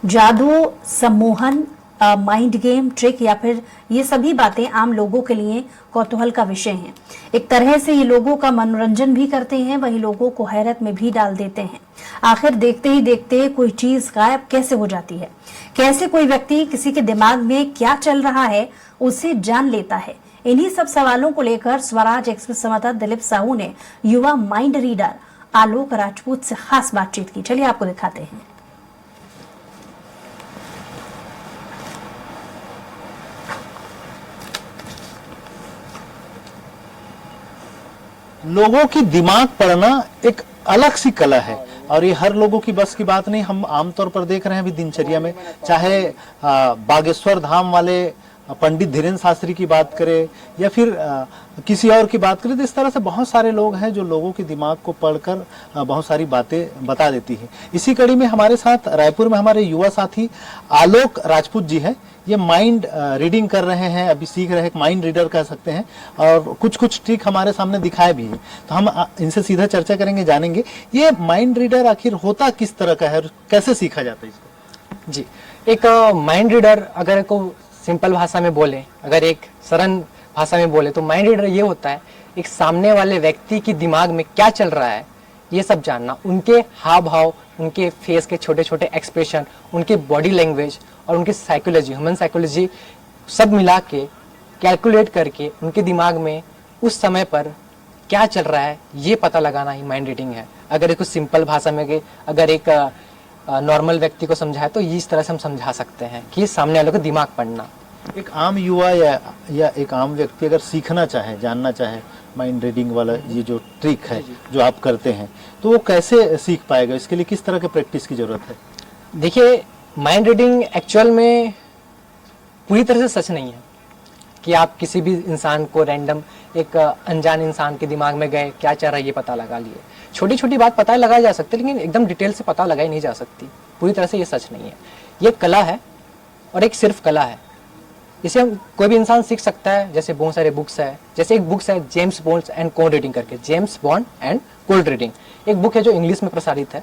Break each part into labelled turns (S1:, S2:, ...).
S1: जादू, सम्मोहन, mind game, trick या फिर ये सभी बातें आम लोगों के लिए कौतूहल का विषय हैं। एक तरह से ये लोगों का मनोरंजन भी करते हैं, वहीं लोगों को हैरत में भी डाल देते हैं। आखिर देखते ही देखते कोई चीज गायब कैसे हो जाती है, कैसे कोई व्यक्ति किसी के दिमाग में क्या चल रहा है उसे जान लेता है। इन्हीं सब सवालों को लेकर स्वराज एक्सप्रेस संवाददाता दिलीप साहू ने युवा माइंड रीडर आलोक राजपूत से खास बातचीत की। चलिए आपको दिखाते हैं।
S2: लोगों की दिमाग पढ़ना एक अलग सी कला है और ये हर लोगों की बस की बात नहीं। हम आमतौर पर देख रहे हैं अभी दिनचर्या में, चाहे बागेश्वर धाम वाले पंडित धीरेन्द्र शास्त्री की बात करें या फिर किसी और की बात करें, तो इस तरह से बहुत सारे लोग हैं जो लोगों के दिमाग को पढ़कर बहुत सारी बातें बता देती है। इसी कड़ी में हमारे साथ रायपुर में हमारे युवा साथी आलोक राजपूत जी हैं। ये माइंड रीडिंग कर रहे हैं, अभी सीख रहे हैं, माइंड रीडर कह सकते हैं, और कुछ कुछ ट्रिक हमारे सामने दिखाए भी हैं। तो हम इनसे सीधा चर्चा करेंगे, जानेंगे ये माइंड रीडर आखिर होता किस तरह का है और कैसे सीखा जाता है इसको।
S3: जी, एक माइंड रीडर अगर को सिंपल भाषा में बोले, अगर एक सरल भाषा में बोले तो माइंड रीडर ये होता है एक सामने वाले व्यक्ति की दिमाग में क्या चल रहा है ये सब जानना, उनके हाव भाव, उनके फेस के छोटे छोटे एक्सप्रेशन, उनके बॉडी लैंग्वेज और उनकी साइकोलॉजी, ह्यूमन साइकोलॉजी सब मिला के कैलकुलेट करके उनके दिमाग में उस समय पर क्या चल रहा है ये पता लगाना ही माइंड रीडिंग है। अगर एक सिंपल भाषा में अगर एक नॉर्मल व्यक्ति को समझाए तो इस तरह से हम समझा सकते हैं कि सामने वाले को दिमाग पढ़ना।
S2: एक आम युवा या एक आम व्यक्ति अगर सीखना चाहे, जानना चाहे माइंड रीडिंग वाला ये जो ट्रिक है जो आप करते हैं, तो वो कैसे सीख पाएगा? इसके लिए किस तरह के प्रैक्टिस की जरूरत है?
S3: देखिए, माइंड रीडिंग एक्चुअल में पूरी तरह से सच नहीं है कि आप किसी भी इंसान को रैंडम एक अनजान इंसान के दिमाग में गए क्या चल रहा है ये पता लगा लिए। छोटी छोटी बात पता लगाई जा सकती है लेकिन एकदम डिटेल से पता लगाई नहीं जा सकती। पूरी तरह से ये सच नहीं है, ये कला है और एक सिर्फ कला है। इसे हम कोई भी इंसान सीख सकता है। जैसे बहुत सारे बुक्स है, जैसे एक बुक्स है James Bond and cold reading करके, James Bond and cold reading एक बुक है जो इंग्लिश में प्रसारित है।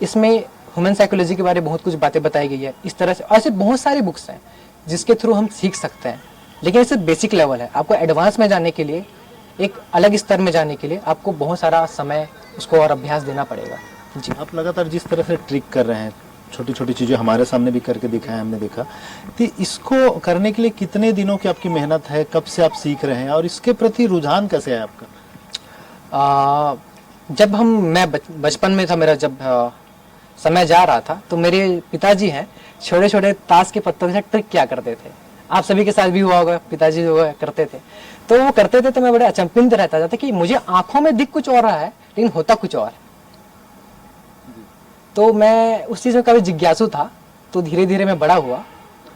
S3: इसमें ह्यूमन साइकोलॉजी के बारे में बहुत कुछ बातें बताई गई है। इस तरह से ऐसे बहुत सारे बुक्स हैं जिसके थ्रू हम सीख सकते हैं, लेकिन इसे बेसिक लेवल है। आपको एडवांस में जाने के लिए, एक अलग स्तर में जाने के लिए आपको बहुत सारा समय उसको और अभ्यास देना पड़ेगा। जी,
S2: आप लगातार जिस तरह से ट्रिक कर रहे हैं, छोटी छोटी चीजें हमारे सामने भी करके दिखाएं, हमने देखा, तो इसको करने के लिए कितने दिनों की आपकी मेहनत है? कब से आप सीख रहे हैं और इसके प्रति रुझान कैसे है आपका?
S3: जब मैं बचपन में था, मेरा जब समय जा रहा था, तो मेरे पिताजी हैं छोटे छोटे ताश के पत्तों के साथ ट्रिक किया करते थे। आप सभी के साथ भी हुआ होगा, पिताजी हुआ करते थे। तो वो करते थे तो मैं बड़े अचंभित रहता था कि मुझे आंखों में दिख कुछ और रहा है लेकिन होता कुछ और है। तो मैं उस चीज़ में काफ़ी जिज्ञासु था। तो धीरे धीरे मैं बड़ा हुआ,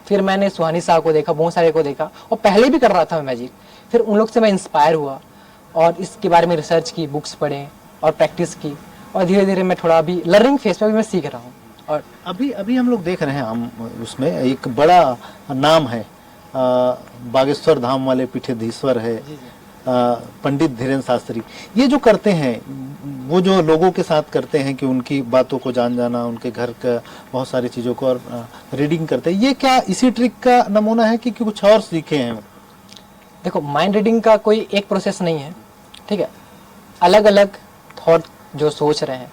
S3: फिर मैंने सुहानी साहब को देखा, बहुत सारे को देखा, और पहले भी कर रहा था मैं मैजिक। फिर उन लोग से मैं इंस्पायर हुआ और इसके बारे में रिसर्च की, बुक्स पढ़े और प्रैक्टिस की, और धीरे धीरे मैं थोड़ा अभी लर्निंग फेज में भी मैं सीख रहा हूँ। और
S2: अभी हम लोग देख रहे हैं, हम उसमें एक बड़ा नाम है, बागेश्वर धाम वाले पीठाधीश्वर है पंडित धीरेन्द्र शास्त्री। ये जो करते हैं, वो जो लोगों के साथ करते हैं कि उनकी बातों को जाना, उनके घर का बहुत सारी चीज़ों को और रीडिंग करते हैं, ये क्या इसी ट्रिक का नमूना है कि कुछ और सीखे हैं?
S3: देखो, माइंड रीडिंग का कोई एक प्रोसेस नहीं है, ठीक है। अलग अलग थॉट जो सोच रहे हैं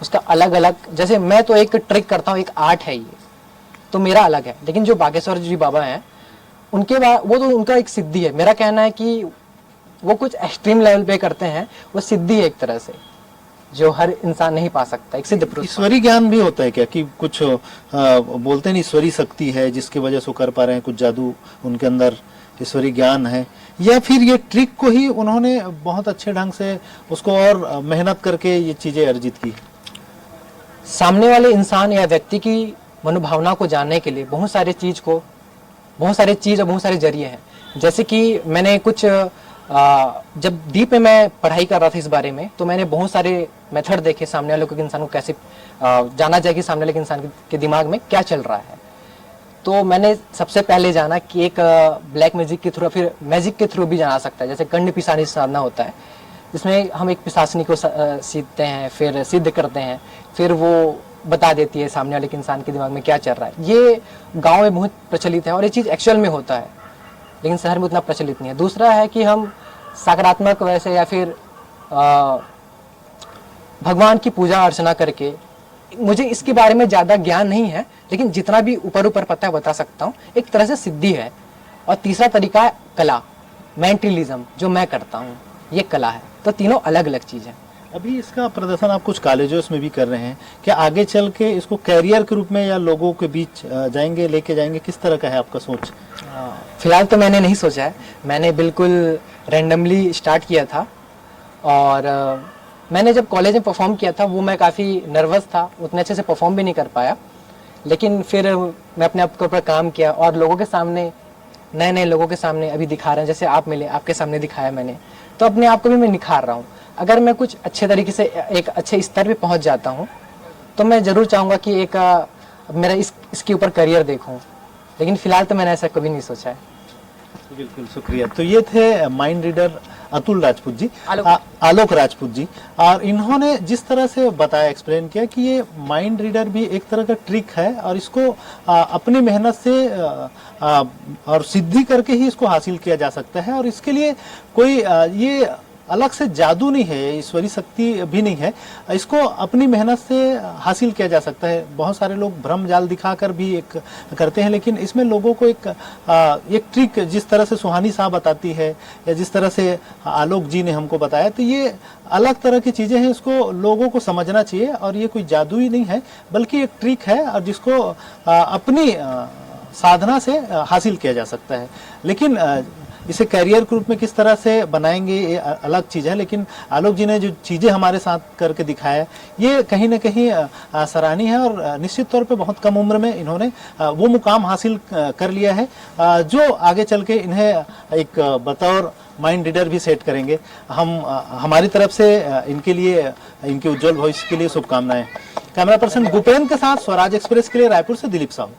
S3: उसका अलग अलग, जैसे मैं तो एक ट्रिक करता हूँ, एक आर्ट है ये, तो मेरा अलग है। लेकिन जो बागेश्वर जी बाबा हैं उनके वो तो उनका एक सिद्धि है। मेरा कहना है कि वो कुछ एक्सट्रीम लेवल पे करते हैं, वो सिद्धि है एक तरह से जो हर इंसान नहीं पा सकता। एक सिद्ध
S2: ईश्वरी ज्ञान भी होता है क्या कि कुछ बोलते हैं ईश्वरी शक्ति है जिसकी वजह से कर पा रहे हैं, कुछ जादू उनके अंदर ईश्वरी ज्ञान है, या फिर ये ट्रिक को ही उन्होंने बहुत अच्छे ढंग से उसको और मेहनत करके ये चीजें अर्जित की?
S3: सामने वाले इंसान या व्यक्ति की मनोभावना को जानने के लिए बहुत सारे चीज और बहुत सारे जरिए हैं। जैसे कि मैंने कुछ जब डीप में मैं पढ़ाई कर रहा था इस बारे में, तो मैंने बहुत सारे मेथड देखे सामने वाले इंसान को कैसे जाना जाए कि सामने वाले इंसान के दिमाग में क्या चल रहा है। तो मैंने सबसे पहले जाना कि एक ब्लैक मैजिक के थ्रू, फिर मैजिक के थ्रू भी जाना सकता है। जैसे गंड पिशानी साधना होता है, जिसमें हम एक पिशाचनी को सीखते हैं, फिर सिद्ध करते हैं, फिर वो बता देती है सामने वाले के इंसान के दिमाग में क्या चल रहा है। ये गांव में बहुत प्रचलित है और ये चीज़ एक्चुअल में होता है, लेकिन शहर में उतना प्रचलित नहीं है। दूसरा है कि हम सकारात्मक वैसे या फिर भगवान की पूजा अर्चना करके, मुझे इसके बारे में ज़्यादा ज्ञान नहीं है, लेकिन जितना भी ऊपर ऊपर पता है बता सकता हूँ। एक तरह से सिद्धि है। और तीसरा तरीका है कला, मेंटलिज्म, जो मैं करता हूँ, ये कला है। तो तीनों अलग अलग चीज़ है।
S2: अभी इसका प्रदर्शन आप कुछ कॉलेजों में भी कर रहे हैं, क्या आगे चल के इसको कैरियर के रूप में या लोगों के बीच जाएंगे, लेके जाएंगे, किस तरह का है आपका सोच?
S3: फिलहाल तो मैंने नहीं सोचा है, मैंने बिल्कुल रैंडमली स्टार्ट किया था। और मैंने जब कॉलेज में परफॉर्म किया था वो मैं काफ़ी नर्वस था, उतने अच्छे से परफॉर्म भी नहीं कर पाया। लेकिन फिर मैं अपने आप के ऊपर काम किया और लोगों के सामने, नए नए लोगों के सामने अभी दिखा रहे हैं। जैसे आप मिले, आपके सामने दिखाया मैंने, तो अपने आप को भी मैं निखार रहा हूँ। अगर मैं कुछ अच्छे तरीके से एक अच्छे स्तर पे पहुँच जाता हूँ तो मैं ज़रूर चाहूँगा कि एक मेरा इसके ऊपर करियर देखूँ, लेकिन फ़िलहाल तो मैंने ऐसा कभी नहीं सोचा है।
S2: बिल्कुल, शुक्रिया। तो ये थे माइंड रीडर अतुल राजपूत जी, आलोक राजपूत जी। और इन्होंने जिस तरह से बताया, एक्सप्लेन किया कि ये माइंड रीडर भी एक तरह का ट्रिक है और इसको अपनी मेहनत से और सिद्धि करके ही इसको हासिल किया जा सकता है। और इसके लिए कोई ये अलग से जादू नहीं है, ईश्वरी शक्ति भी नहीं है, इसको अपनी मेहनत से हासिल किया जा सकता है। बहुत सारे लोग भ्रम जाल दिखाकर भी एक करते हैं, लेकिन इसमें लोगों को एक ट्रिक, जिस तरह से सुहानी साहब बताती है या जिस तरह से आलोक जी ने हमको बताया, तो ये अलग तरह की चीज़ें हैं, इसको लोगों को समझना चाहिए। और ये कोई जादू ही नहीं है, बल्कि एक ट्रिक है और जिसको अपनी साधना से हासिल किया जा सकता है। लेकिन इसे करियर के रूप में किस तरह से बनाएंगे ये अलग चीज़ है। लेकिन आलोक जी ने जो चीज़ें हमारे साथ करके दिखाया, ये कहीं ना कहीं सराहनीय है। और निश्चित तौर पे बहुत कम उम्र में इन्होंने वो मुकाम हासिल कर लिया है जो आगे चल के इन्हें एक बतौर माइंड रीडर भी सेट करेंगे। हम हमारी तरफ से इनके लिए, इनके उज्जवल भविष्य के लिए शुभकामनाएं। कैमरा पर्सन भूपेंद्र के साथ स्वराज एक्सप्रेस के लिए रायपुर से दिलीप साहू।